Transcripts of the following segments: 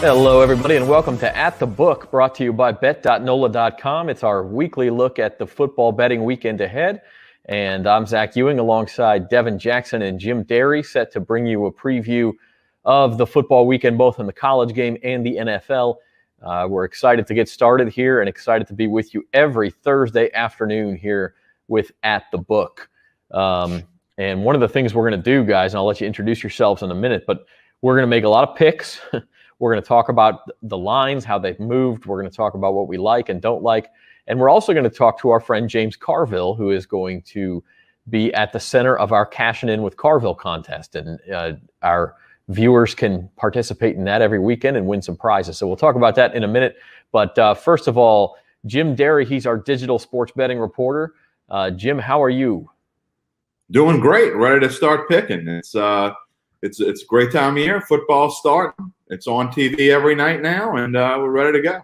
Hello, everybody, and welcome to At the Book, brought to you by bet.nola.com. It's our weekly look at the football betting weekend ahead. And I'm Zach Ewing alongside Devin Jackson and Jim Derry, set to bring you a preview of the football weekend, both in the college game and the NFL. We're excited to get started here and excited to be with you every Thursday afternoon here with At the Book. And one of the things we're going to do, guys, and I'll let you introduce yourselves in a minute, but we're going to make a lot of picks. We're going to talk about the lines, how they've moved. We're going to talk about what we like and don't like. And we're also going to talk to our friend James Carville, who is going to be at the center of our Cashin In With Carville contest. And our viewers can participate in that every weekend and win some prizes. So we'll talk about that in a minute. But first of all, Jim Derry, he's our digital sports betting reporter. Jim, how are you? Doing great. Ready to start picking. It's a great time of year. Football's starting. It's on TV every night now, and we're ready to go.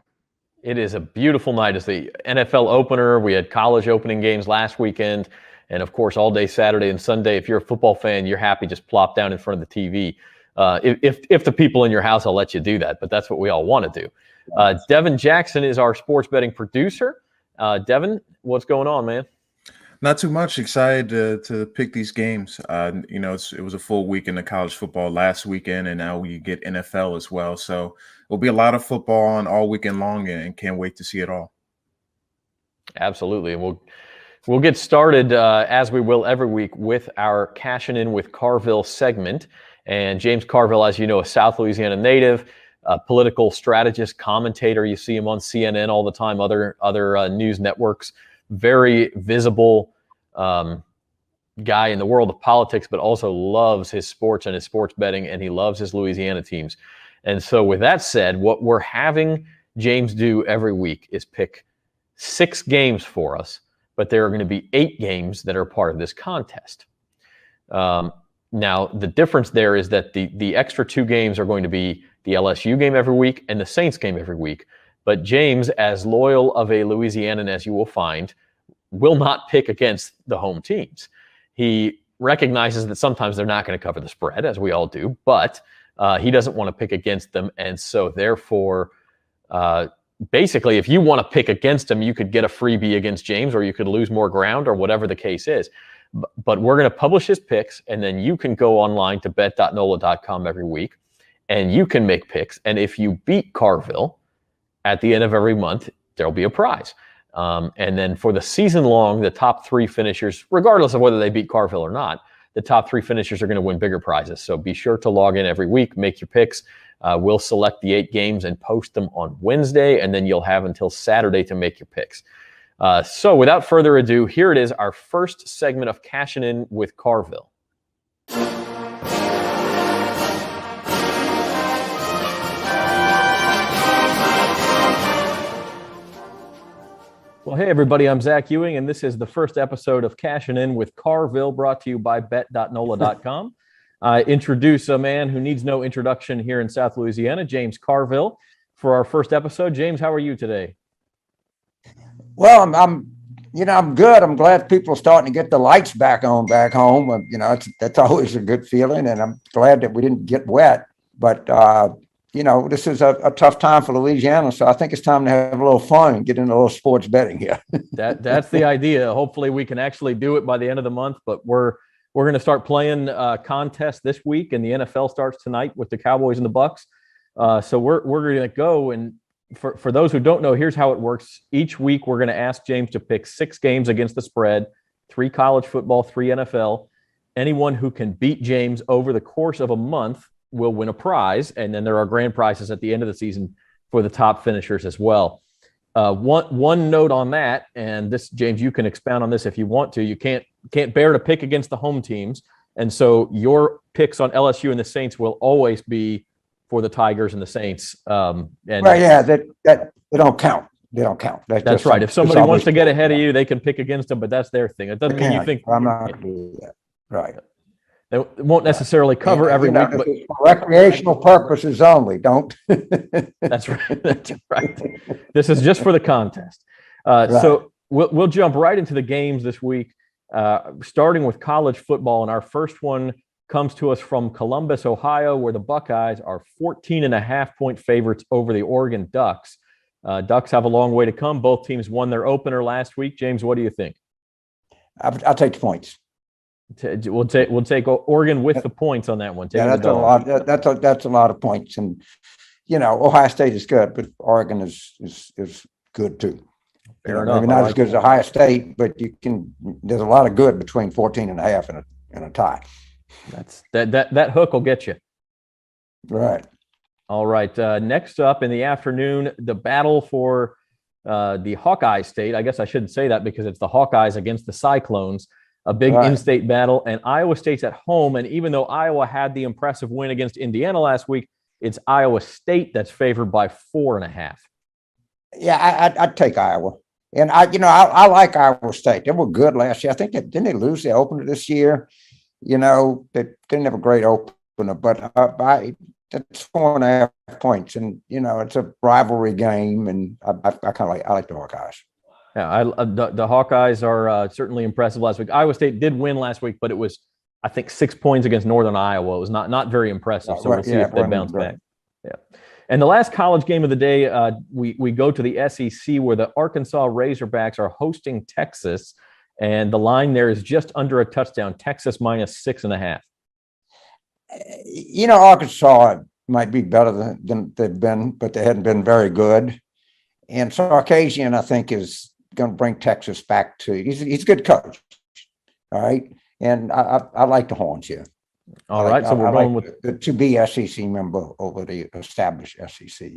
It is a beautiful night. It's the NFL opener. We had college opening games last weekend, and of course, all day Saturday and Sunday. If you're a football fan, you're happy, just plop down in front of the TV. If the people in your house will let you do that, but that's what we all want to do. Devin Jackson is our sports betting producer. Devin, what's going on, man? Not too much. Excited to pick these games. It was a full weekend of college football last weekend, and now we get NFL as well. So it'll be a lot of football on all weekend long, and can't wait to see it all. Absolutely. And we'll get started, as we will every week, with our Cashin In With Carville segment. And James Carville, as you know, a South Louisiana native, a political strategist, commentator. You see him on CNN all the time, other news networks. Very visible guy in the world of politics, but also loves his sports and his sports betting, and he loves his Louisiana teams. And so with that said, what we're having James do every week is pick 6 games for us, but there are going to be 8 games that are part of this contest. Now, the difference there is that the extra 2 games are going to be the LSU game every week and the Saints game every week. But James, as loyal of a Louisianan as you will find, will not pick against the home teams. He recognizes that sometimes they're not going to cover the spread, as we all do, but he doesn't want to pick against them. And so therefore, basically, if you want to pick against him, you could get a freebie against James, or you could lose more ground, or whatever the case is. But we're going to publish his picks, and then you can go online to bet.nola.com every week, and you can make picks. And if you beat Carville, at the end of every month, there'll be a prize. And then for the season long, the top 3 finishers, regardless of whether they beat Carville or not, the top 3 finishers are going to win bigger prizes. So be sure to log in every week, make your picks. We'll select the 8 games and post them on Wednesday, and then you'll have until Saturday to make your picks. So without further ado, here it is, our first segment of Cashin In With Carville. Well, hey, everybody, I'm Zach Ewing, and this is the first episode of Cashin In With Carville, brought to you by bet.nola.com. I introduce a man who needs no introduction here in South Louisiana, James Carville, for our first episode. James, how are you today? Well, I'm good. I'm glad people are starting to get the lights back on back home. That's always a good feeling, and I'm glad that we didn't get wet. But this is a tough time for Louisiana, so I think it's time to have a little fun and get into a little sports betting here. That's the idea. Hopefully, we can actually do it by the end of the month. But we're going to start playing contests this week, and the NFL starts tonight with the Cowboys and the Bucks. So we're going to go, and for those who don't know, here's how it works. Each week, we're going to ask James to pick 6 games against the spread, 3 college football, 3 NFL. Anyone who can beat James over the course of a month will win a prize, and then there are grand prizes at the end of the season for the top finishers as well. One note on that, and this, James, you can expound on this if you want to. You can't bear to pick against the home teams, and so your picks on LSU and the Saints will always be for the Tigers and the Saints. That they don't count. They don't count. That's right. If somebody wants to get ahead of you, they can pick against them, but that's their thing. It doesn't mean you think I'm not going to do that. Right. They won't necessarily cover every week, but for recreational purposes only. Don't. That's right. That's right. This is just for the contest. Right. So we'll jump right into the games this week, starting with college football. And our first one comes to us from Columbus, Ohio, where the Buckeyes are 14.5-point favorites over the Oregon Ducks. Ducks have a long way to come. Both teams won their opener last week. James, what do you think? I'll take the points. We'll take Oregon with the points on that one. That's a lot. That's a lot of points, and Ohio State is good, but Oregon is good too. Fair enough. Maybe not as good as Ohio State, but there's a lot of good between 14.5 and a tie. That hook will get you. Right. All right. Next up in the afternoon, the battle for the Hawkeye State. I guess I shouldn't say that because it's the Hawkeyes against the Cyclones. A big in-state battle, and Iowa State's at home. And even though Iowa had the impressive win against Indiana last week, it's Iowa State that's favored by 4.5. Yeah, I'd take Iowa. And I like Iowa State. They were good last year. I think didn't they lose the opener this year? They didn't have a great opener, but that's 4.5 points, and it's a rivalry game, and I kind of like the Hawkeyes. Yeah, the Hawkeyes are certainly impressive last week. Iowa State did win last week, but it was, I think, 6 points against Northern Iowa. It was not very impressive. So we'll see if they bounce back. Yeah. And the last college game of the day, we go to the SEC, where the Arkansas Razorbacks are hosting Texas, and the line there is just under a touchdown. Texas minus 6.5. Arkansas might be better than they've been, but they hadn't been very good. And Sarkisian, I think, is going to bring Texas back to. He's a good coach, all right. And I like the Horns here. All right, so we're going with the to-be SEC member over the established SEC.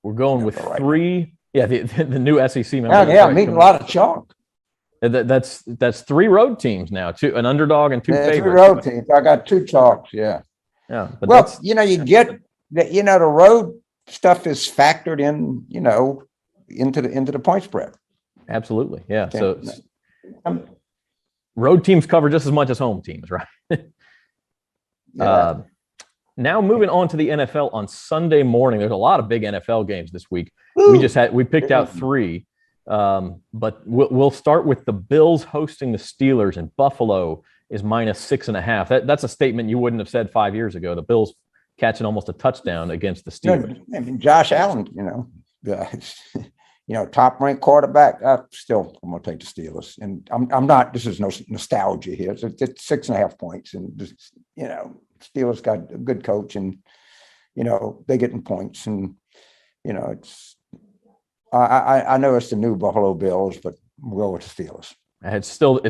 We're going with three. Yeah, the new SEC member. I'm eating a lot of chalk. That's 3 road teams now, an underdog and 2 favorites. 3 road teams. I got 2 chalks. Yeah. Yeah. But you get the road stuff is factored in, into the point spread. Absolutely. Yeah. So road teams cover just as much as home teams, right? Yeah. Now moving on to the NFL on Sunday morning. There's a lot of big NFL games this week. Woo! We picked out 3. But we'll start with the Bills hosting the Steelers, and Buffalo is minus 6.5. That's a statement you wouldn't have said 5 years ago. The Bills catching almost a touchdown against the Steelers. I mean, Josh Allen, top ranked quarterback. I'm going to take the Steelers, and I'm not. This is no nostalgia here. It's 6.5 points, and Steelers got a good coach, and they're getting points, and it's. I know it's the new Buffalo Bills, but we'll go with the Steelers. It's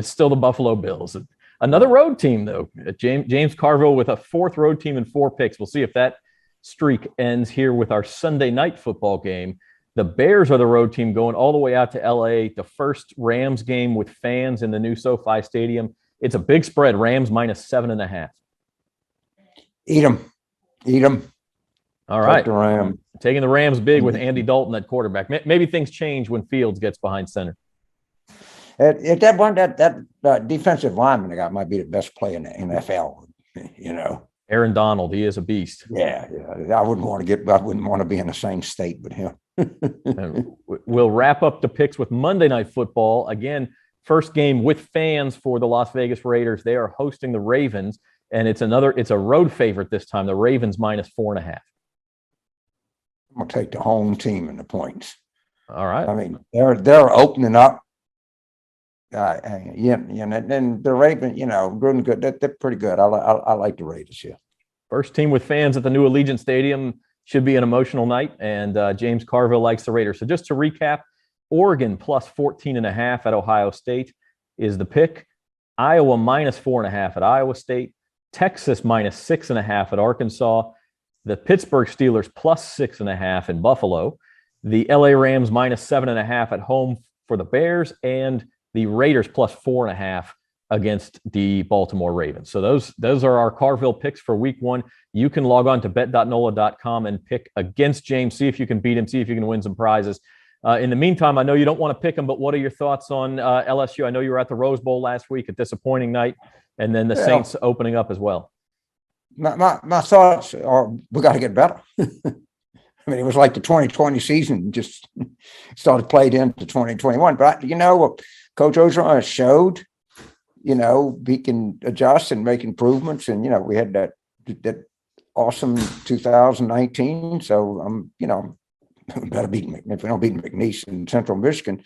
still the Buffalo Bills. Another road team, though. James Carville with a 4th road team and 4 picks. We'll see if that streak ends here with our Sunday night football game. The Bears are the road team going all the way out to LA. The first Rams game with fans in the new SoFi Stadium. It's a big spread. Rams minus 7.5. Eat them. All right. The Taking the Rams big with Andy Dalton at quarterback. Maybe things change when Fields gets behind center. If that defensive lineman I got might be the best player in the NFL, Aaron Donald, he is a beast. Yeah. I wouldn't want to be in the same state with him. We'll wrap up the picks with Monday Night Football. Again, first game with fans for the Las Vegas Raiders. They are hosting the Ravens, and it's a road favorite this time. The Ravens minus 4.5. I'm going to take the home team in the points. All right. I mean, they're opening up. And the Ravens, good. They're pretty good. I like the Raiders here. First team with fans at the new Allegiant Stadium. Should be an emotional night, and James Carville likes the Raiders. So just to recap, Oregon plus 14.5 at Ohio State is the pick. Iowa minus 4.5 at Iowa State. Texas minus 6.5 at Arkansas. The Pittsburgh Steelers plus 6.5 in Buffalo. The LA Rams minus 7.5 at home for the Bears, and the Raiders plus 4.5 against the Baltimore Ravens. So those are our Carville picks for week 1. You can log on to bet.nola.com and pick against James. See if you can beat him. See if you can win some prizes. In the meantime, I know you don't want to pick him, but what are your thoughts on LSU? I know you were at the Rose Bowl last week, a disappointing night, and then the Saints opening up as well. My thoughts are we got to get better. I mean, it was like the 2020 season just started played into 2021. But what Coach Ogeron showed, he can adjust and make improvements. And, we had that awesome 2019. So, better beat if we don't beat McNeese in Central Michigan.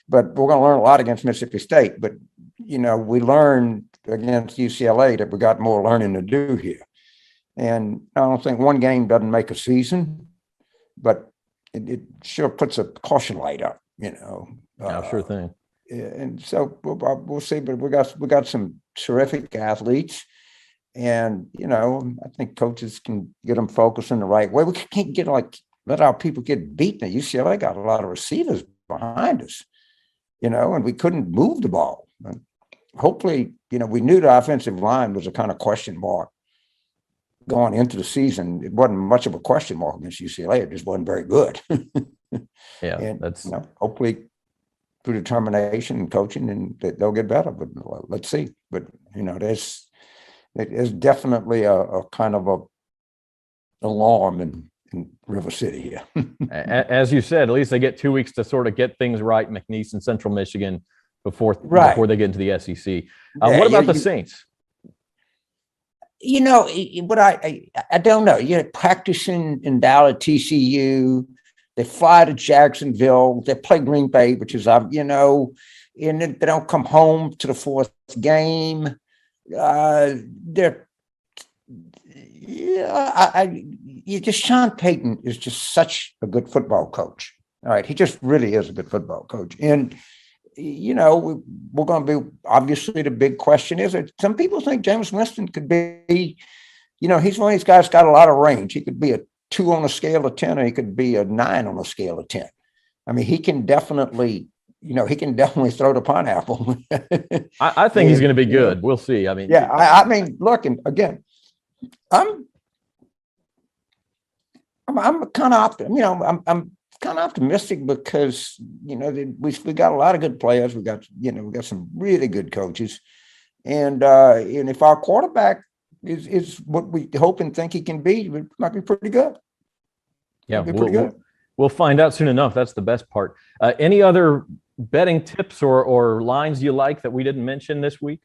But we're going to learn a lot against Mississippi State. But, we learned against UCLA that we got more learning to do here. And I don't think one game doesn't make a season, but it sure puts a caution light up, Sure thing. And so we'll see. But we got some terrific athletes. And, I think coaches can get them focused in the right way. We can't let our people get beaten. UCLA got a lot of receivers behind us, and we couldn't move the ball. And hopefully, we knew the offensive line was a kind of question mark going into the season. It wasn't much of a question mark against UCLA. It just wasn't very good. Yeah, and, that's hopefully through determination and coaching, and they'll get better. But let's see. But there's definitely a kind of a alarm in River City here. As you said, at least they get 2 weeks to sort of get things right, McNeese and Central Michigan, before they get into the SEC. What about the Saints? What I don't know. Practicing in Dallas, TCU, they fly to Jacksonville, they play Green Bay, which is, and then they don't come home to the fourth game. Sean Payton is just such a good football coach. All right. He just really is a good football coach. And, we're going to be, obviously the big question is that some people think James Winston could be, he's one of these guys got a lot of range. He could be a 2 on a scale of 10, or he could be a 9 on a scale of 10. I mean, he can definitely throw the pineapple. I think he's going to be good. We'll see. I mean, I mean, look, and again, I'm kind of I'm kind of optimistic because we got a lot of good players. We got some really good coaches, and if our quarterback is what we hope and think he can be, it might be pretty good. Yeah, we'll find out soon enough. That's the best part. Any other betting tips or lines you like that we didn't mention this week?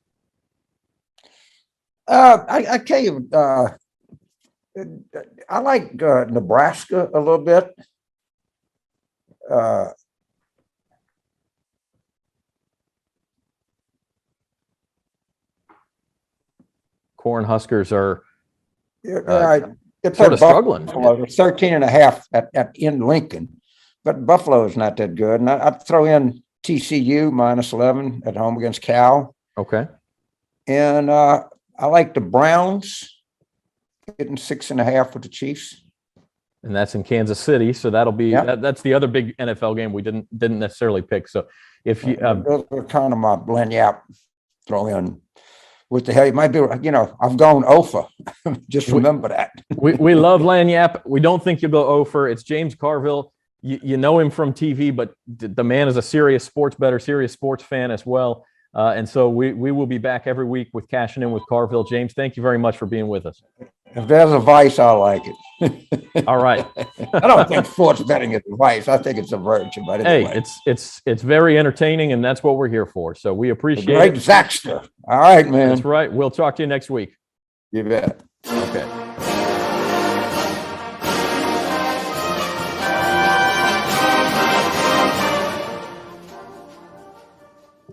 I tell you, I like Nebraska a little bit. Cornhuskers are sort of struggling. 13.5 in Lincoln, but Buffalo is not that good. And I'd throw in TCU -11 at home against Cal. Okay. And I like the Browns getting 6.5 with the Chiefs. And that's in Kansas City, so that'll be Yep. that's the other big NFL game we didn't necessarily pick. So if you those are kind of my lanyap throw in. What the hell? You might be, I've gone over. Just remember that. we love Lanyap. We don't think you'll go over. It's James Carville. You know him from TV, but the man is a serious sports bettor, serious sports fan as well. And so we will be back every week with Cashin In With Carville. James, thank you very much for being with us. If there's a vice, I like it. All right. I don't think sports betting is a vice. I think it's a virtue. But anyway. Hey, it's very entertaining, and that's what we're here for. So we appreciate it. Great Zaxter. All right, man. That's right. We'll talk to you next week. You bet. Okay.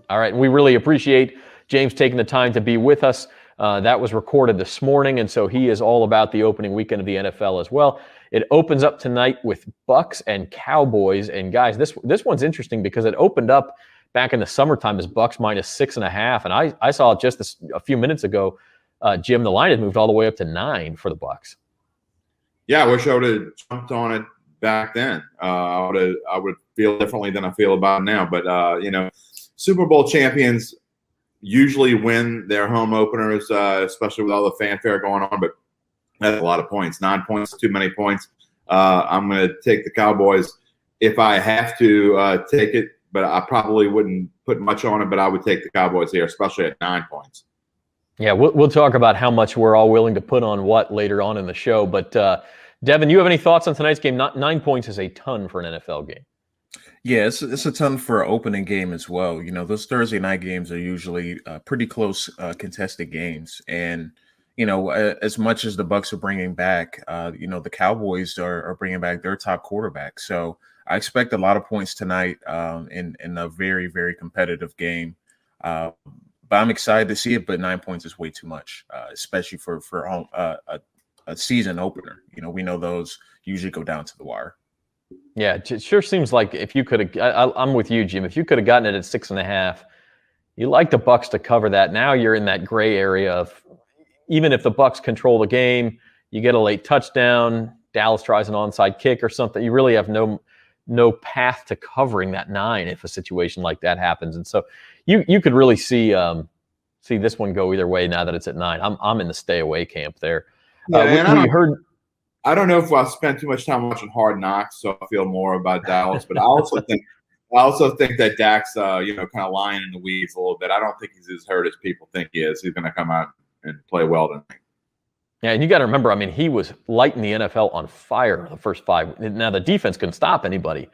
All right. We really appreciate James taking the time to be with us. That was recorded this morning, and so he is all about the opening weekend of the NFL as well. It opens up tonight with Bucks and Cowboys. And guys, this one's interesting because it opened up back in the summertime as Bucks -6.5, and I saw it just a few minutes ago. Jim, the line had moved all the way up to 9 for the Bucks. Yeah, I wish I would have jumped on it back then. I would feel differently than I feel about it now. But Super Bowl champions usually win their home openers, especially with all the fanfare going on. But that's a lot of points. 9 points, too many points. I'm going to take the Cowboys if I have to take it, but I probably wouldn't put much on it. But I would take the Cowboys here, especially at 9 points. Yeah, we'll talk about how much we're all willing to put on what later on in the show. But Devin, you have any thoughts on tonight's game? 9 points is a ton for an NFL game. Yeah, it's a ton for an opening game as well. Those Thursday night games are usually pretty close contested games, and as much as the Bucks are bringing back, the Cowboys are bringing back their top quarterback. So I expect a lot of points tonight in a very very competitive game. Uh, but I'm excited to see it. But 9 points is way too much, especially for home, a season opener. We know those usually go down to the wire. Yeah, it sure seems like if you could have, I'm with you, Jim. If you could have gotten it at 6.5, you like the Bucks to cover that. Now you're in that gray area of even if the Bucks control the game, you get a late touchdown, Dallas tries an onside kick or something. You really have no path to covering that 9 if a situation like that happens. And so you could really see this one go either way now that it's at 9. I'm in the stay away camp there. Yeah, we heard. I don't know if I spent too much time watching Hard Knocks, so I feel more about Dallas. But I also think that Dak's, kind of lying in the weeds a little bit. I don't think he's as hurt as people think he is. He's going to come out and play well tonight. Yeah, and you got to remember, he was lighting the NFL on fire the first 5. Now the defense couldn't stop anybody,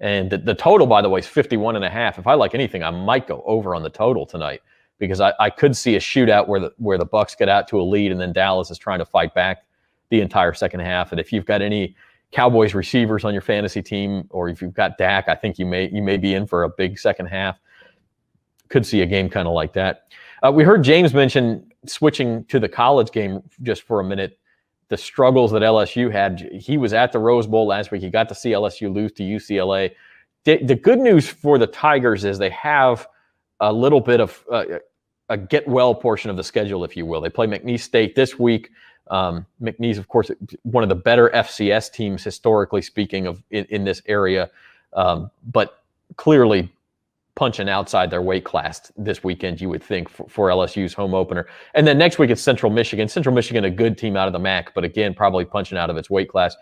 and the total, by the way, is 51.5. If I like anything, I might go over on the total tonight because I could see a shootout where the Bucks get out to a lead and then Dallas is trying to fight back the entire second half. And if you've got any Cowboys receivers on your fantasy team, or if you've got Dak, I think you may be in for a big second half. Could see a game kind of like that. We heard James mention switching to the college game just for a minute, the struggles that LSU had. He was at the Rose Bowl last week. He got to see LSU lose to UCLA. The good news for the Tigers is they have a little bit of a get-well portion of the schedule, if you will. They play McNeese State this week. McNeese, of course, one of the better FCS teams historically speaking in this area, but clearly punching outside their weight class this weekend, you would think, for LSU's home opener. And then next week it's Central Michigan. Central Michigan, a good team out of the MAC, but again, probably punching out of its weight class.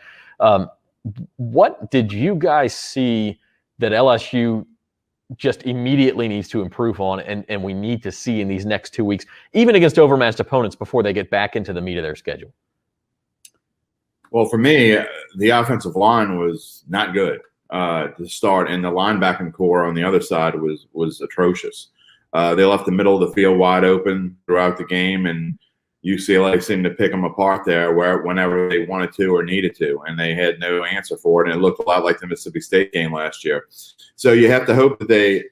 What did you guys see that LSU just immediately needs to improve on and we need to see in these next 2 weeks, even against overmatched opponents, before they get back into the meat of their schedule? Well, for me, the offensive line was not good to start, and the linebacking core on the other side was atrocious. They left the middle of the field wide open throughout the game, and UCLA seemed to pick them apart there whenever they wanted to or needed to, and they had no answer for it. And it looked a lot like the Mississippi State game last year. So you have to hope that they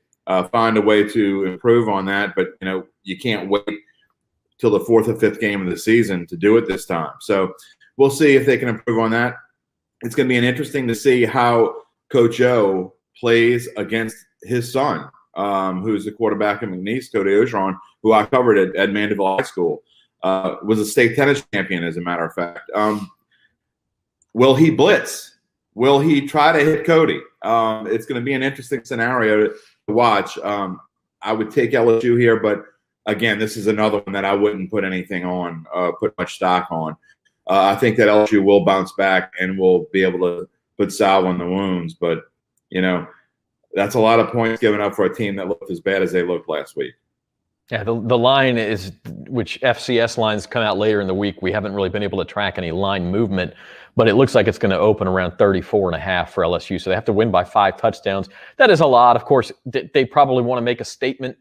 find a way to improve on that. But, you can't wait till the 4th or 5th game of the season to do it this time. So we'll see if they can improve on that. It's going to be interesting to see how Coach O plays against his son, who's the quarterback at McNeese, Cody Ogeron, who I covered at Mandeville High School. Was a state tennis champion, as a matter of fact. Will he blitz? Will he try to hit Cody? It's going to be an interesting scenario to watch. I would take LSU here, but again, this is another one that I wouldn't put anything on, put much stock on. I think that LSU will bounce back and will be able to put salve on the wounds, but that's a lot of points given up for a team that looked as bad as they looked last week. Yeah, the line is, which FCS lines come out later in the week. We haven't really been able to track any line movement, but it looks like it's going to open around 34.5 for LSU. So they have to win by 5 touchdowns. That is a lot. Of course, they probably want to make a statement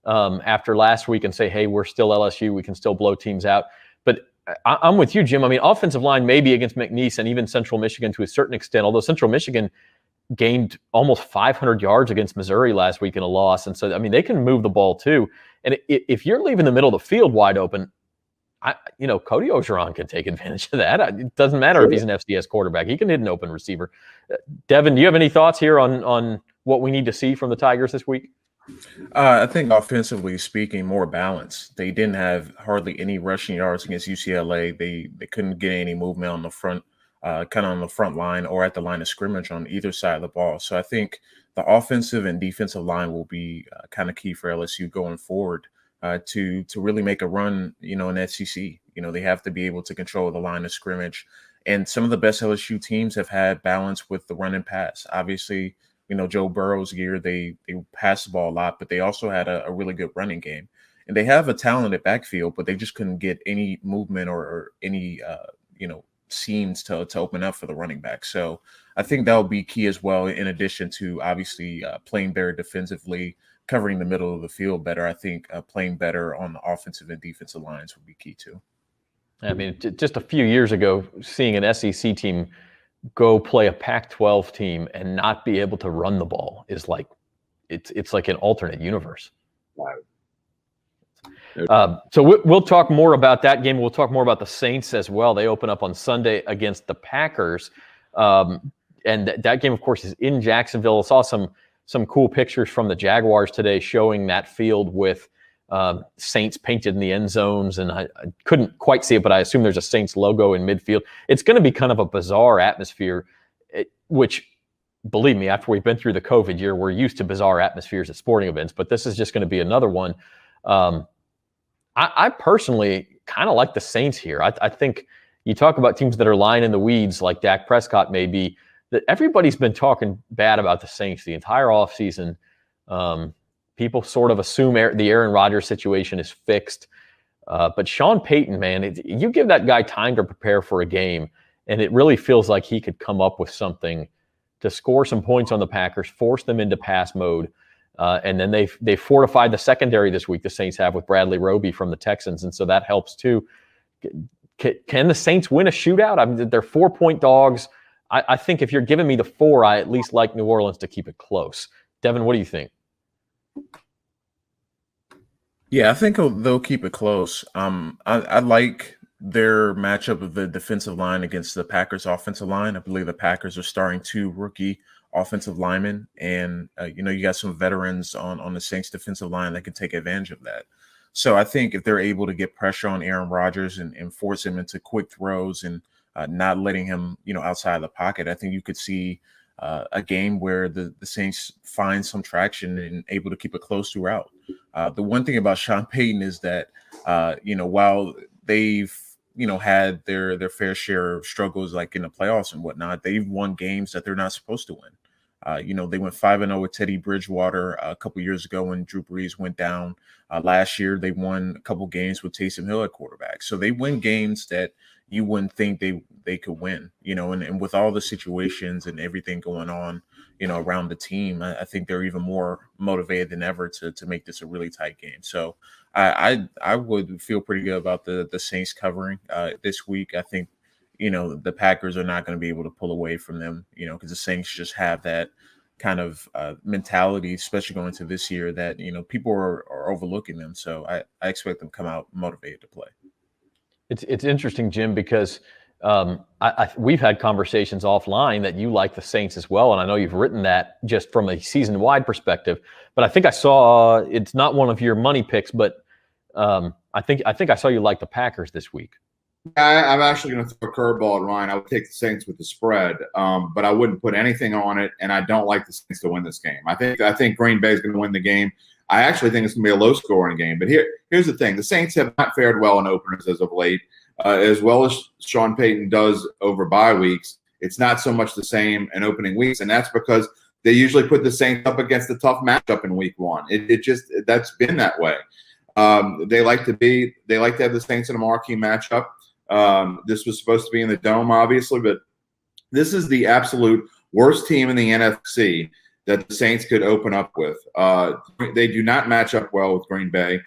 after last week and say, hey, we're still LSU. We can still blow teams out. But I'm with you, Jim. Offensive line maybe against McNeese and even Central Michigan to a certain extent, although Central Michigan gained almost 500 yards against Missouri last week in a loss. And so, they can move the ball too. And if you're leaving the middle of the field wide open, Cody Ogeron can take advantage of that. It doesn't matter if he's an FCS quarterback. He can hit an open receiver. Devin, do you have any thoughts here on what we need to see from the Tigers this week? I think offensively speaking, more balance. They didn't have hardly any rushing yards against UCLA. They couldn't get any movement on the front, kind of on the front line or at the line of scrimmage on either side of the ball. So I think the offensive and defensive line will be kind of key for LSU going forward to really make a run, in SEC. They have to be able to control the line of scrimmage. And some of the best LSU teams have had balance with the run and pass. Obviously, Joe Burrow's year, they passed the ball a lot, but they also had a really good running game. And they have a talented backfield, but they just couldn't get any movement or any, seams to open up for the running back. So I think that will be key as well, in addition to obviously playing better defensively, covering the middle of the field better. I think playing better on the offensive and defensive lines would be key too. I mean, just a few years ago, seeing an SEC team go play a Pac-12 team and not be able to run the ball is like, it's like an alternate universe. So we'll talk more about that game. We'll talk more about the Saints as well. They open up on Sunday against the Packers. And that game, of course, is in Jacksonville. I saw some cool pictures from the Jaguars today showing that field with Saints painted in the end zones. And I couldn't quite see it, but I assume there's a Saints logo in midfield. It's going to be kind of a bizarre atmosphere, which, believe me, after we've been through the COVID year, we're used to bizarre atmospheres at sporting events, but this is just going to be another one. I personally kind of like the Saints here. I think you talk about teams that are lying in the weeds like Dak Prescott may be, that everybody's been talking bad about the Saints the entire offseason. People sort of assume the Aaron Rodgers situation is fixed. But Sean Payton, man, you give that guy time to prepare for a game, and it really feels like he could come up with something to score some points on the Packers, force them into pass mode. And then they fortified the secondary this week, the Saints have, with Bradley Roby from the Texans, and so that helps too. Can the Saints win a shootout? I mean, they're 4-point dogs. I think if you're giving me the 4, I at least like New Orleans to keep it close. Devin, what do you think? Yeah, I think they'll keep it close. I like their matchup of the defensive line against the Packers offensive line. I believe the Packers are starting 2 rookie offensive linemen, and you got some veterans on the Saints defensive line that can take advantage of that. So I think if they're able to get pressure on Aaron Rodgers and force him into quick throws and not letting him, outside the pocket, I think you could see a game where the Saints find some traction and able to keep it close throughout. The one thing about Sean Payton is that, while they've, had their fair share of struggles like in the playoffs and whatnot, they've won games that they're not supposed to win. They went 5-0 with Teddy Bridgewater a couple years ago when Drew Brees went down. Last year, they won a couple games with Taysom Hill at quarterback. So they win games that you wouldn't think they could win, and with all the situations and everything going on, around the team, I think they're even more motivated than ever to make this a really tight game. So I would feel pretty good about the Saints covering this week. I think, the Packers are not going to be able to pull away from them, because the Saints just have that kind of mentality, especially going into this year, that, people are overlooking them. So I expect them to come out motivated to play. It's interesting, Jim, because we've had conversations offline that you like the Saints as well, and I know you've written that just from a season-wide perspective. But I think I saw it's not one of your money picks, but I think I saw you like the Packers this week. I'm actually going to throw a curveball at Ryan. I would take the Saints with the spread, but I wouldn't put anything on it, and I don't like the Saints to win this game. I think Green Bay is going to win the game. I actually think it's going to be a low-scoring game. But here's the thing. The Saints have not fared well in openers as of late, as well as Sean Payton does over bye weeks. It's not so much the same in opening weeks, and that's because they usually put the Saints up against a tough matchup in week 1. That's been that way. They like to have the Saints in a marquee matchup. This was supposed to be in the Dome, obviously, but this is the absolute worst team in the NFC that the Saints could open up with. They do not match up well with Green Bay.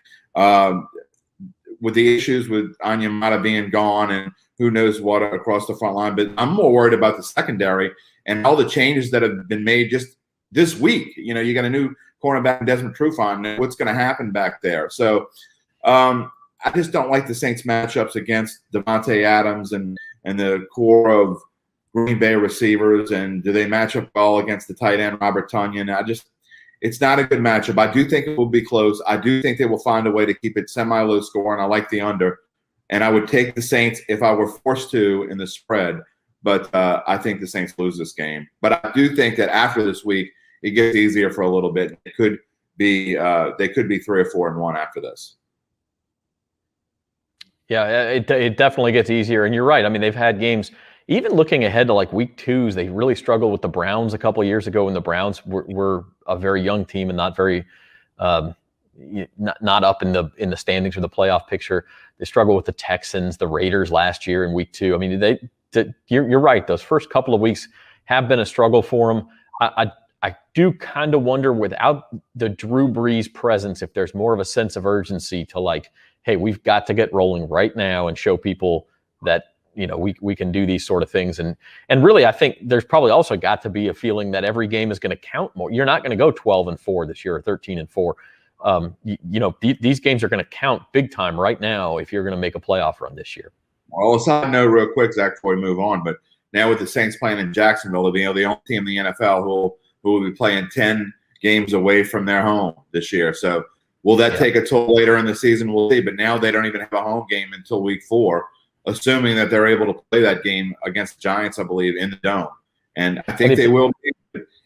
With the issues with Onyemata being gone and who knows what across the front line. But I'm more worried about the secondary and all the changes that have been made just this week. You got a new cornerback, Desmond Trufant. What's going to happen back there? So I just don't like the Saints matchups against Devontae Adams and the core of Green Bay receivers. And do they match up well against the tight end, Robert Tonyan? It's not a good matchup. I do think it will be close. I do think they will find a way to keep it semi-low score, and I like the under. And I would take the Saints if I were forced to in the spread, but I think the Saints lose this game. But I do think that after this week, it gets easier for a little bit. It could be they could be 3 or 4-1 after this. Yeah, it definitely gets easier, and you're right. I mean, they've had games. Even looking ahead to like week 2s, they really struggled with the Browns a couple of years ago when the Browns were a very young team and not very not up in the standings or the playoff picture. They struggled with the Texans, the Raiders last year in week 2. I mean, you're right. Those first couple of weeks have been a struggle for them. I do kind of wonder, without the Drew Brees presence, if there's more of a sense of urgency to, like, hey, we've got to get rolling right now and show people that, we can do these sort of things. And really, I think there's probably also got to be a feeling that every game is going to count more. You're not going to go 12-4 this year or 13-4. These games are going to count big time right now if you're going to make a playoff run this year. Well, a side note real quick, Zach, before we move on, but now with the Saints playing in Jacksonville, they'll be the only team in the NFL who will be playing 10 games away from their home this year. So will that take a toll later in the season? We'll see. But now they don't even have a home game until week 4, assuming that they're able to play that game against the Giants, I believe, in the Dome. And I think they will.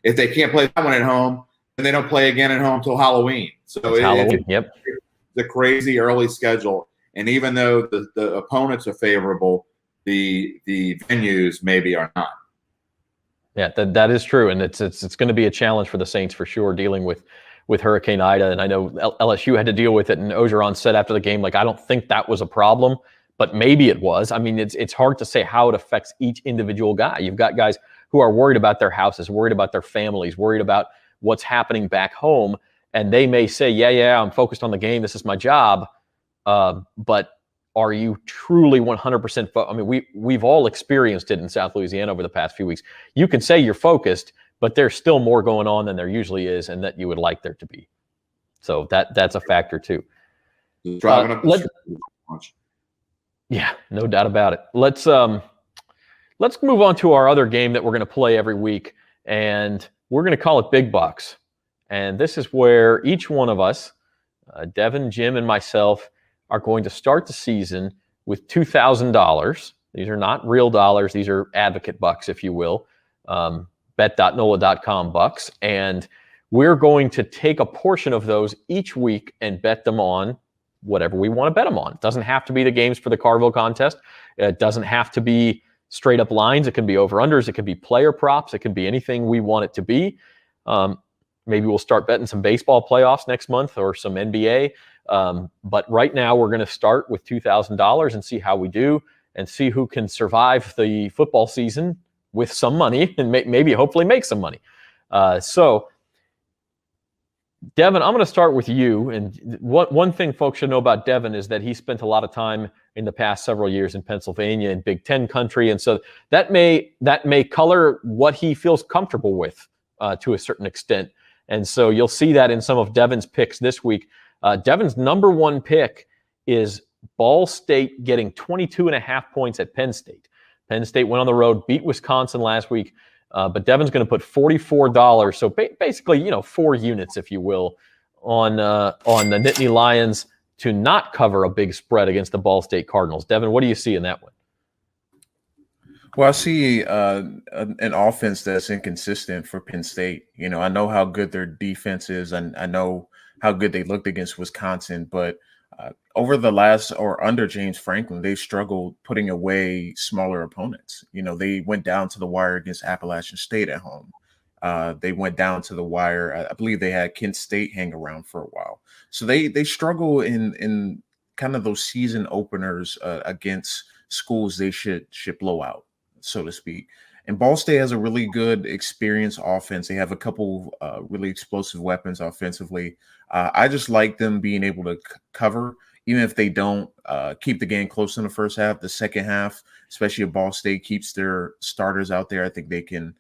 If they can't play that one at home, then they don't play again at home until Halloween. So Halloween. Yep. The crazy early schedule. And even though the opponents are favorable, the venues maybe are not. Yeah, that is true, and it's going to be a challenge for the Saints for sure, dealing with Hurricane Ida. And I know LSU had to deal with it, and Ogeron said after the game, like, I don't think that was a problem, but maybe it was. I mean, it's hard to say how it affects each individual guy. You've got guys who are worried about their houses, worried about their families, worried about what's happening back home, and they may say, yeah, I'm focused on the game, this is my job, but are you truly 100%? I mean, we've all experienced it in South Louisiana over the past few weeks. You can say you're focused, but there's still more going on than there usually is, and that you would like there to be. So that's a factor too. Driving up the street. Yeah, no doubt about it. Let's move on to our other game that we're going to play every week, and we're going to call it Big Bucks. And this is where each one of us, Devin, Jim, and myself, are going to start the season with $2,000. These are not real dollars. These are advocate bucks, if you will, bet.nola.com bucks. And we're going to take a portion of those each week and bet them on whatever we want to bet them on. It doesn't have to be the games for the Carville contest. It doesn't have to be straight up lines. It can be over-unders. It could be player props. It could be anything we want it to be. Maybe we'll start betting some baseball playoffs next month or some NBA. But right now we're going to start with $2,000 and see how we do, and see who can survive the football season with some money and maybe hopefully make some money. So Devin, I'm going to start with you. And one thing folks should know about Devin is that he spent a lot of time in the past several years in Pennsylvania in Big Ten country. And so that may color what he feels comfortable with to a certain extent. And so you'll see that in some of Devin's picks this week. Devin's number one pick is Ball State getting 22.5 points at Penn State. Penn State went on the road, beat Wisconsin last week, but Devin's going to put $44, so basically, 4 units, if you will, on the Nittany Lions to not cover a big spread against the Ball State Cardinals. Devin, what do you see in that one? Well, I see an offense that's inconsistent for Penn State. I know how good their defense is, and I know how good they looked against Wisconsin, but over the last or under James Franklin, they struggled putting away smaller opponents. They went down to the wire against Appalachian State at home. They went down to the wire. I believe they had Kent State hang around for a while. So they struggle in kind of those season openers against schools they should blow out, so to speak. And Ball State has a really good experienced offense. They have a couple really explosive weapons offensively. I just like them being able to cover, even if they don't keep the game close in the first half. The second half, especially if Ball State keeps their starters out there, I think they can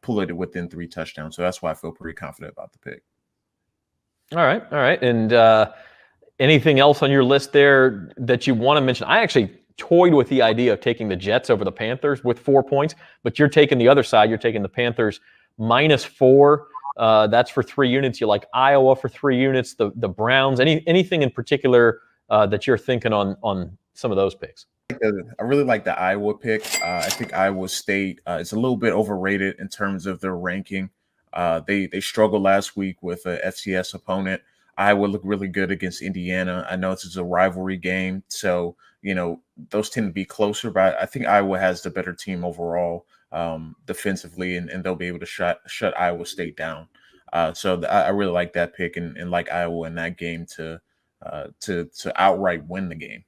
pull it within 3 touchdowns. So that's why I feel pretty confident about the pick. All right. And anything else on your list there that you want to mention? I actually toyed with the idea of taking the Jets over the Panthers with 4 points, but you're taking the other side. You're taking the Panthers -4. That's for 3 units. You like Iowa for 3 units, the Browns. Anything in particular that you're thinking on some of those picks? I really like the Iowa pick. I think Iowa State is a little bit overrated in terms of their ranking. They struggled last week with a FCS opponent. Iowa looked really good against Indiana. I know this is a rivalry game, so those tend to be closer, but I think Iowa has the better team overall defensively, and they'll be able to shut Iowa State down. So I really like that pick and like Iowa in that game to outright win the game.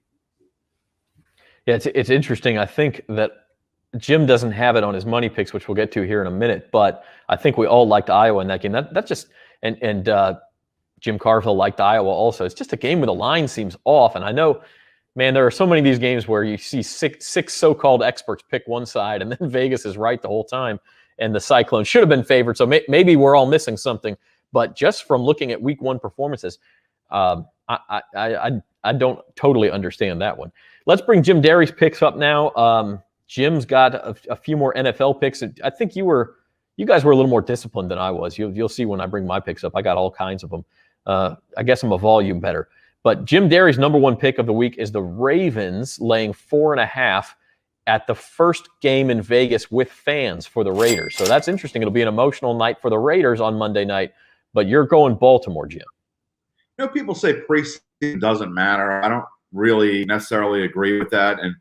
Yeah, it's interesting. I think that Jim doesn't have it on his money picks, which we'll get to here in a minute, but I think we all liked Iowa in that game. That just and Jim Carville liked Iowa also. It's just a game where the line seems off, and I know, man, there are so many of these games where you see six so-called experts pick one side, and then Vegas is right the whole time, and the Cyclones should have been favored. So maybe we're all missing something, but just from looking at Week 1 performances, I don't totally understand that one. Let's bring Jim Derry's picks up now. Jim's got a few more NFL picks. I think you guys were a little more disciplined than I was. You'll see when I bring my picks up. I got all kinds of them. I guess I'm a volume better. But Jim Derry's number one pick of the week is the Ravens laying 4.5 at the first game in Vegas with fans for the Raiders. So that's interesting. It'll be an emotional night for the Raiders on Monday night. But you're going Baltimore, Jim. You know, people say preseason doesn't matter. I don't really necessarily agree with that. And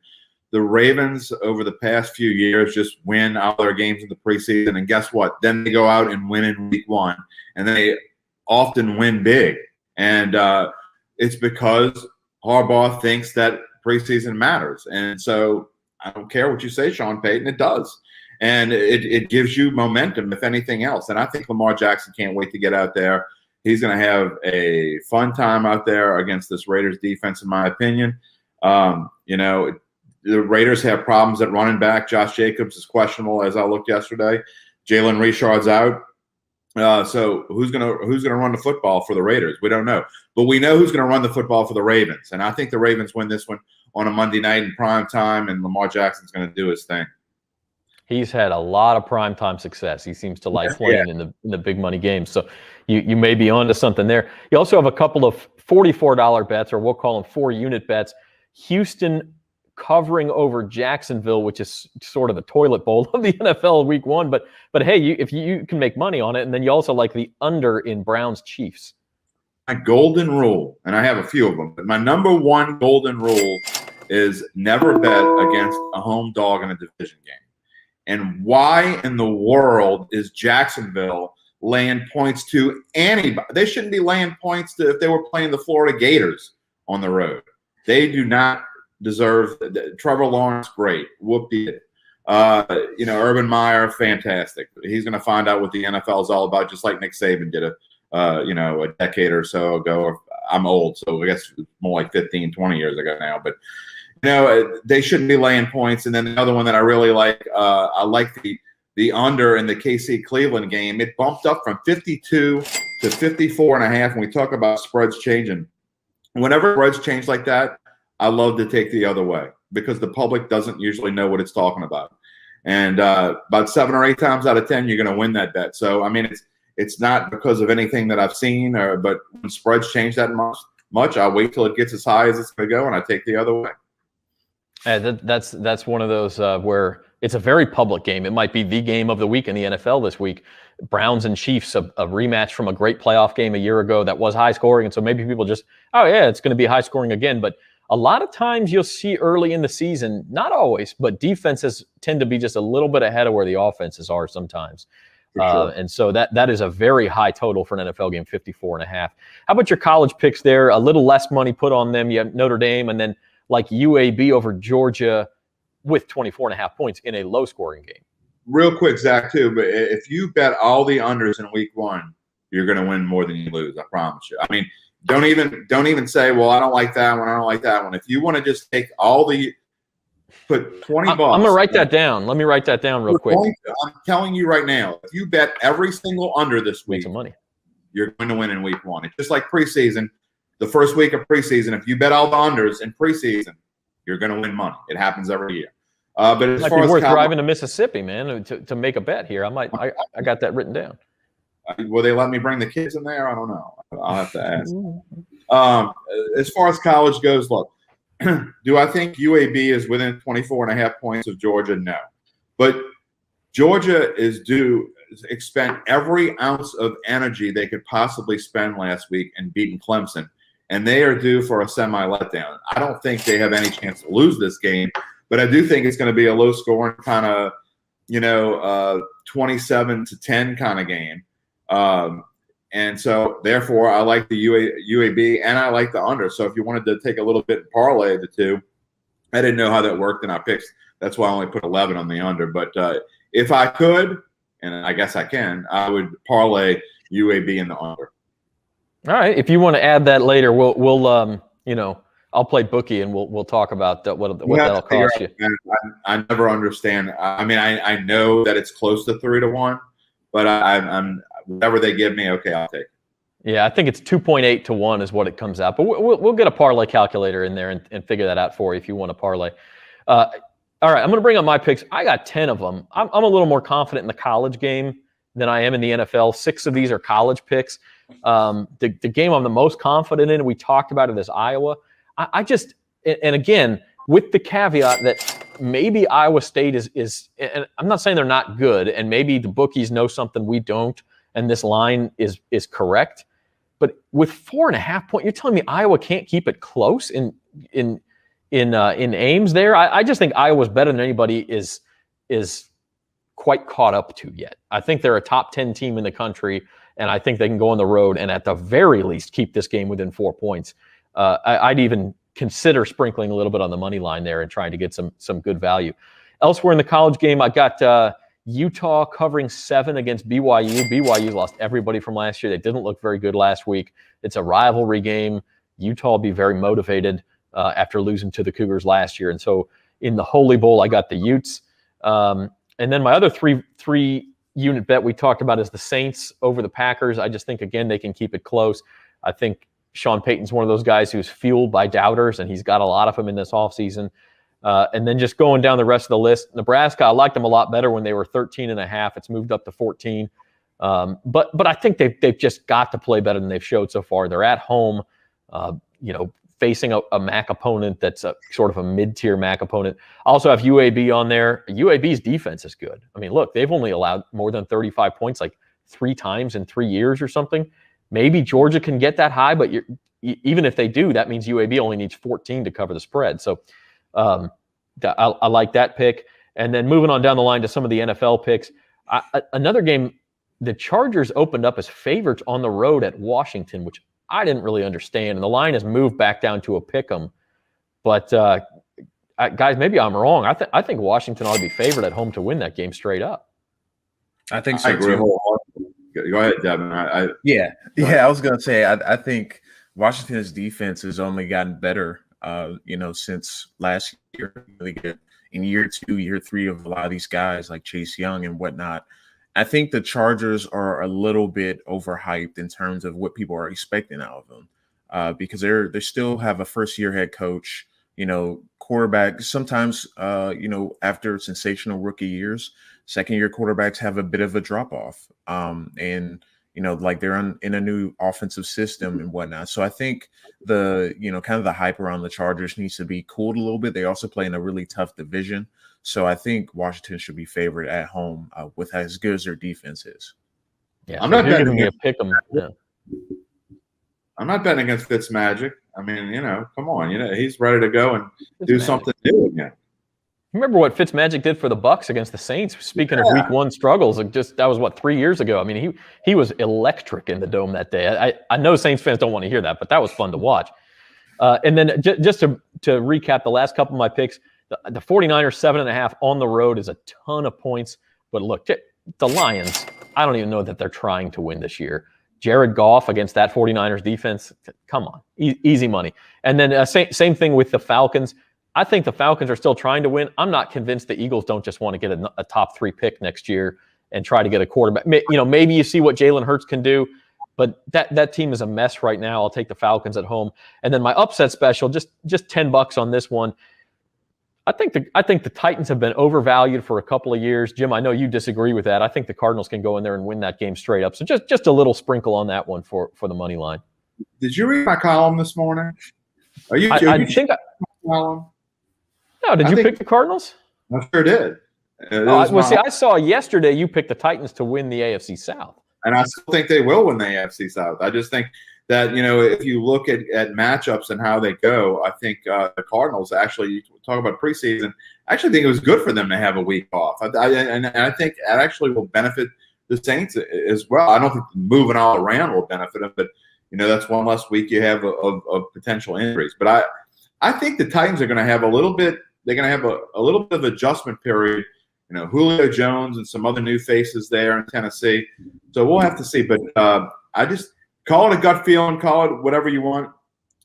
the Ravens over the past few years just win all their games in the preseason. And guess what? Then they go out and win in Week 1. And they often win big. And it's because Harbaugh thinks that preseason matters. And so I don't care what you say, Sean Payton, it does. And it gives you momentum, if anything else. And I think Lamar Jackson can't wait to get out there. He's going to have a fun time out there against this Raiders defense, in my opinion. You know, the Raiders have problems at running back. Josh Jacobs is questionable, as I looked yesterday. Jalen Richard's out. So who's gonna run the football for the Raiders? We don't know, but we know who's going to run the football for the Ravens. And I think the Ravens win this one on a Monday night in prime time, and Lamar Jackson's going to do his thing. He's had a lot of primetime success. He seems to like playing in the big money games. So you may be onto something there. You also have a couple of $44 bets, or we'll call them 4-unit bets. Houston covering over Jacksonville, which is sort of the toilet bowl of the NFL Week 1. But hey, if you can make money on it, and then you also like the under in Browns Chiefs. My golden rule, and I have a few of them, but my number one golden rule is never bet against a home dog in a division game. And why in the world is Jacksonville laying points to anybody? They shouldn't be laying points to if they were playing the Florida Gators on the road. They do not deserve. Trevor Lawrence, great. Whoop did. You know, Urban Meyer, fantastic. He's going to find out what the NFL is all about, just like Nick Saban did a decade or so ago. I'm old, so I guess it's more like 15, 20 years ago now. But you know, they shouldn't be laying points. And then the other one that I really like, I like the under in the KC Cleveland game. It bumped up from 52 to 54.5. When we talk about spreads changing, whenever spreads change like that, I love to take the other way because the public doesn't usually know what it's talking about. And about 7 or 8 times out of 10, you're going to win that bet. So, I mean, it's not because of anything that I've seen, but when spreads change that much, I wait till it gets as high as it's going to go, and I take the other way. That's one of those where it's a very public game. It might be the game of the week in the NFL this week. Browns and Chiefs, a rematch from a great playoff game a year ago that was high scoring. And so maybe people just, oh, yeah, it's going to be high scoring again. But a lot of times you'll see early in the season, not always, but defenses tend to be just a little bit ahead of where the offenses are sometimes. Sure. And so that is a very high total for an NFL game, 54.5. How about your college picks there? A little less money put on them. You have Notre Dame and then like UAB over Georgia with 24.5 points in a low-scoring game. Real quick, Zach, too, but if you bet all the unders in Week 1, you're going to win more than you lose. I promise you. I mean, don't even say, well, I don't like that one. I don't like that one. If you want to just take put 20 bucks. I'm going to write that down. Let me write that down real quick. I'm telling you right now, if you bet every single under this week, make some money. You're going to win in Week 1. It's just like preseason. The first week of preseason, if you bet all the unders in preseason, you're going to win money. It happens every year. But as might far be as worth driving to Mississippi, man, to make a bet here. I got that written down. Will they let me bring the kids in there? I don't know. I'll have to ask. As far as college goes, look, do I think UAB is within 24.5 points of Georgia? No. But Georgia is due expend every ounce of energy they could possibly spend last week in beating Clemson. And they are due for a semi-letdown. I don't think they have any chance to lose this game, but I do think it's going to be a low-scoring kind of, 27-10 kind of game. And so, therefore, I like the UAB and I like the under. So if you wanted to take a little bit and parlay the two, I didn't know how that worked in our picks. That's why I only put 11 on the under. But if I could, and I guess I can, I would parlay UAB in the under. All right. If you want to add that later, we'll I'll play bookie and we'll talk about what that'll cost you. I never understand. I mean, I know that it's close to 3-1, but I'm whatever they give me, okay, I'll take it. Yeah, I think it's 2.8 to 1 is what it comes out. But we'll get a parlay calculator in there and figure that out for you if you want to parlay. All right, I'm going to bring up my picks. I got 10 of them. I'm a little more confident in the college game than I am in the NFL. 6 of these are college picks. The game I'm the most confident in, we talked about it, is Iowa. I just, and again, with the caveat that maybe Iowa State is, and I'm not saying they're not good, and maybe the bookies know something we don't, and this line is correct. But with 4.5 points, you're telling me Iowa can't keep it close in Ames there? I just think Iowa's better than anybody is quite caught up to yet. I think they're a top 10 team in the country, and I think they can go on the road and at the very least keep this game within 4 points. I'd even consider sprinkling a little bit on the money line there and trying to get some good value. Elsewhere in the college game, I got Utah covering 7 against BYU. BYU lost everybody from last year. They didn't look very good last week. It's a rivalry game. Utah will be very motivated after losing to the Cougars last year. And so in the Holy Bowl, I got the Utes. And then my other three unit bet we talked about is the Saints over the Packers. I just think, again, they can keep it close. I think Sean Payton's one of those guys who's fueled by doubters, and he's got a lot of them in this offseason. And then just going down the rest of the list, Nebraska, I liked them a lot better when they were 13.5. It's moved up to 14. But I think they've just got to play better than they've showed so far. They're at home, facing a MAC opponent that's a sort of a mid-tier MAC opponent. I also have UAB on there. UAB's defense is good. I mean, look, they've only allowed more than 35 points like 3 times in 3 years or something. Maybe Georgia can get that high, but even if they do, that means UAB only needs 14 to cover the spread. So I like that pick. And then moving on down the line to some of the NFL picks, another game, the Chargers opened up as favorites on the road at Washington, which I didn't really understand. And the line has moved back down to a pick 'em. But guys, maybe I'm wrong. I think Washington ought to be favored at home to win that game straight up. I think so I agree. too. Go ahead, Devin. I was going to say, I think Washington's defense has only gotten better, since last year. In year 2, year 3 of a lot of these guys like Chase Young and whatnot. I think the Chargers are a little bit overhyped in terms of what people are expecting out of them, because they still have a first-year head coach, quarterback. Sometimes, after sensational rookie years, second-year quarterbacks have a bit of a drop-off, and they're in a new offensive system and whatnot. So I think the kind of the hype around the Chargers needs to be cooled a little bit. They also play in a really tough division. So I think Washington should be favored at home with as good as their defense is. Yeah, I'm not betting a pick 'em. Yeah. I'm not betting against Fitzmagic. I mean, come on, he's ready to go and do something new again. Remember what Fitzmagic did for the Bucs against the Saints? Speaking of Week 1 struggles, that was 3 years ago. I mean, he was electric in the Dome that day. I know Saints fans don't want to hear that, but that was fun to watch. And then just to recap the last couple of my picks, the 49ers 7.5 on the road is a ton of points. But look, the Lions, I don't even know that they're trying to win this year. Jared Goff against that 49ers defense, come on, easy money. And then same thing with the Falcons. I think the Falcons are still trying to win. I'm not convinced the Eagles don't just want to get a top 3 pick next year and try to get a quarterback. Maybe you see what Jalen Hurts can do, but that team is a mess right now. I'll take the Falcons at home. And then my upset special, just $10 on this one. I think the Titans have been overvalued for a couple of years. Jim, I know you disagree with that. I think the Cardinals can go in there and win that game straight up. So just a little sprinkle on that one for the money line. Did you read my column this morning? Column? No, did you pick the Cardinals? I sure did. I saw yesterday you picked the Titans to win the AFC South. And I still think they will win the AFC South. I just think that, if you look at matchups and how they go, I think the Cardinals actually, you talk about preseason, I actually think it was good for them to have a week off. And I think it actually will benefit the Saints as well. I don't think moving all around will benefit them, but, that's one less week you have of potential injuries. But I think the Titans are going to have a little bit they're going to have a little bit of adjustment period. You know, Julio Jones and some other new faces there in Tennessee. So we'll have to see. But I just call it a gut feeling, call it whatever you want.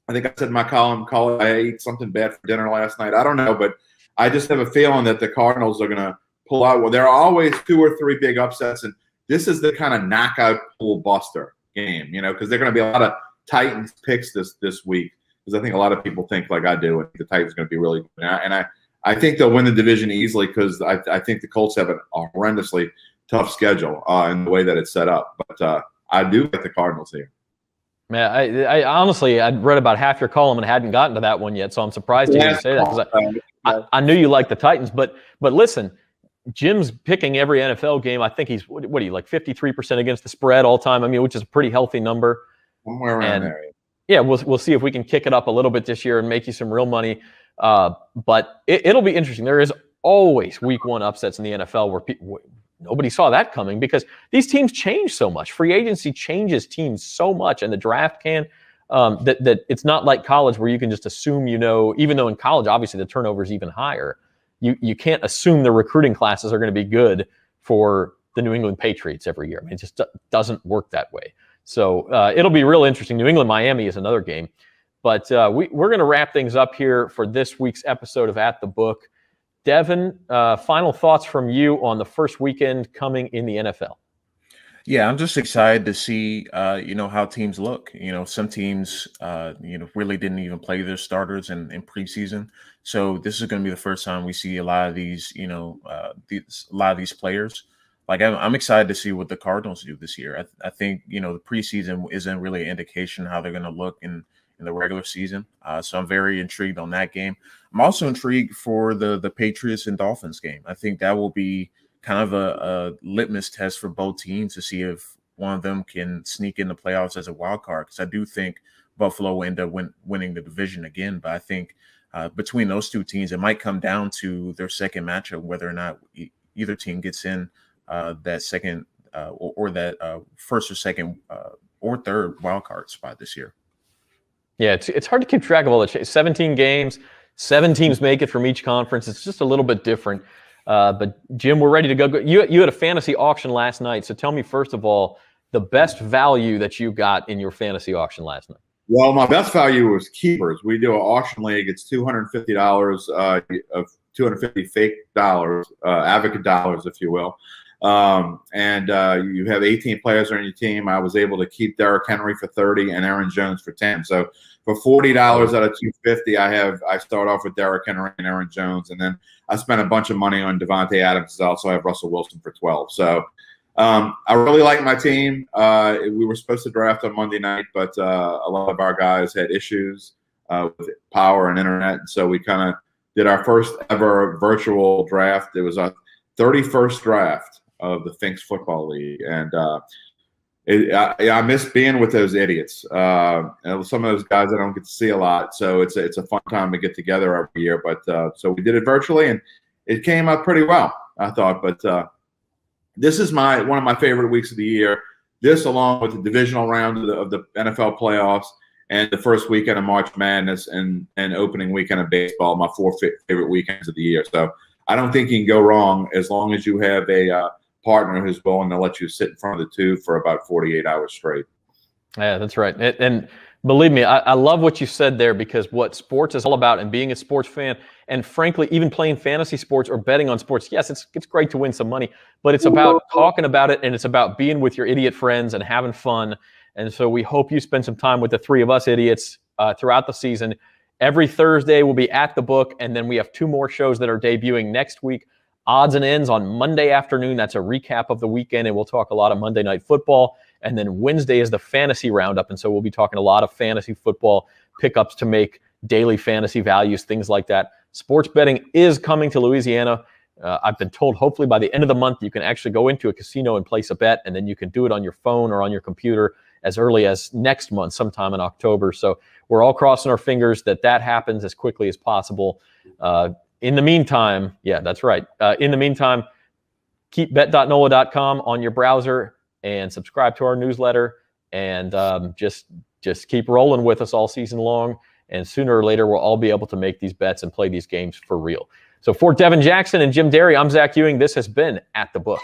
I think I said in my column, call it I ate something bad for dinner last night. I don't know, but I just have a feeling that the Cardinals are going to pull out. Well, there are always 2 or 3 big upsets, and this is the kind of knockout pool buster game, you know, because they're going to be a lot of Titans picks this week, because I think a lot of people think like I do, and the Titans are going to be really good. And I think they'll win the division easily, because I think the Colts have a horrendously tough schedule in the way that it's set up. But I do like the Cardinals here. Man, I honestly, I'd read about half your column and hadn't gotten to that one yet, so I'm surprised to hear you say that, because I knew you liked the Titans. But listen, Jim's picking every NFL game. I think he's, what are you, like 53% against the spread all time? I mean, which is a pretty healthy number. Somewhere around there. Yeah, we'll see if we can kick it up a little bit this year and make you some real money. But it'll be interesting. There is always week 1 upsets in the NFL where nobody saw that coming, because these teams change so much. Free agency changes teams so much, and the draft can. That it's not like college where you can just assume, you know, even though in college, obviously the turnover is even higher. You can't assume the recruiting classes are going to be good for the New England Patriots every year. I mean, it just doesn't work that way. So it'll be real interesting. New England-Miami is another game. But we're going to wrap things up here for this week's episode of At the Book. Devin, final thoughts from you on the first weekend coming in the NFL. Yeah, I'm just excited to see, how teams look. You know, some teams, really didn't even play their starters in preseason. So this is going to be the first time we see a lot of these, a lot of these players. Like, I'm excited to see what the Cardinals do this year. I think, the preseason isn't really an indication how they're going to look in the regular season. So I'm very intrigued on that game. I'm also intrigued for the Patriots and Dolphins game. I think that will be kind of a litmus test for both teams to see if one of them can sneak in the playoffs as a wild card, because I do think Buffalo will end up winning the division again. But I think between those two teams, it might come down to their second matchup, whether or not either team gets in that second or that first or second or third wild card spot this year. Yeah, it's hard to keep track of all the 17 games, 7 teams make it from each conference. It's just a little bit different. But Jim, we're ready to go. You had a fantasy auction last night. So tell me, first of all, the best value that you got in your fantasy auction last night. Well, my best value was keepers. We do an auction league. It's $250 of 250 fake dollars, advocate dollars, if you will. And you have 18 players on your team. I was able to keep Derrick Henry for 30 and Aaron Jones for 10. So for $40 out of 250, I start off with Derrick Henry and Aaron Jones, and then I spent a bunch of money on Devontae Adams. I also have Russell Wilson for 12. So I really like my team. We were supposed to draft on Monday night, but a lot of our guys had issues with power and internet, and so we kind of did our first ever virtual draft. It was our 31st draft of the Finks Football League, and I miss being with those idiots. Some of those guys I don't get to see a lot, so it's a fun time to get together every year. But so we did it virtually, and it came out pretty well, I thought. But this is one of my favorite weeks of the year. This, along with the divisional round of the NFL playoffs and the first weekend of March Madness and opening weekend of baseball, my 4 favorite weekends of the year. So I don't think you can go wrong as long as you have a partner who's willing to let you sit in front of the tube for about 48 hours straight. Yeah, that's right. And believe me, I love what you said there, because what sports is all about, and being a sports fan, and frankly, even playing fantasy sports or betting on sports, yes, it's great to win some money, but it's about talking about it, and it's about being with your idiot friends and having fun. And so we hope you spend some time with the 3 of us idiots throughout the season. Every Thursday we'll be at the book, and then we have 2 more shows that are debuting next week. Odds and Ends on Monday afternoon. That's a recap of the weekend, and we'll talk a lot of Monday Night Football. And then Wednesday is the fantasy roundup, and so we'll be talking a lot of fantasy football pickups to make daily fantasy values, things like that. Sports betting is coming to Louisiana. I've been told hopefully by the end of the month you can actually go into a casino and place a bet, and then you can do it on your phone or on your computer as early as next month, sometime in October. So we're all crossing our fingers that happens as quickly as possible. In the meantime, yeah, that's right. In the meantime, keep bet.nola.com on your browser and subscribe to our newsletter, and just keep rolling with us all season long. and sooner or later we'll all be able to make these bets and play these games for real. So for Devin Jackson and Jim Derry, I'm Zach Ewing. This has been At the Book.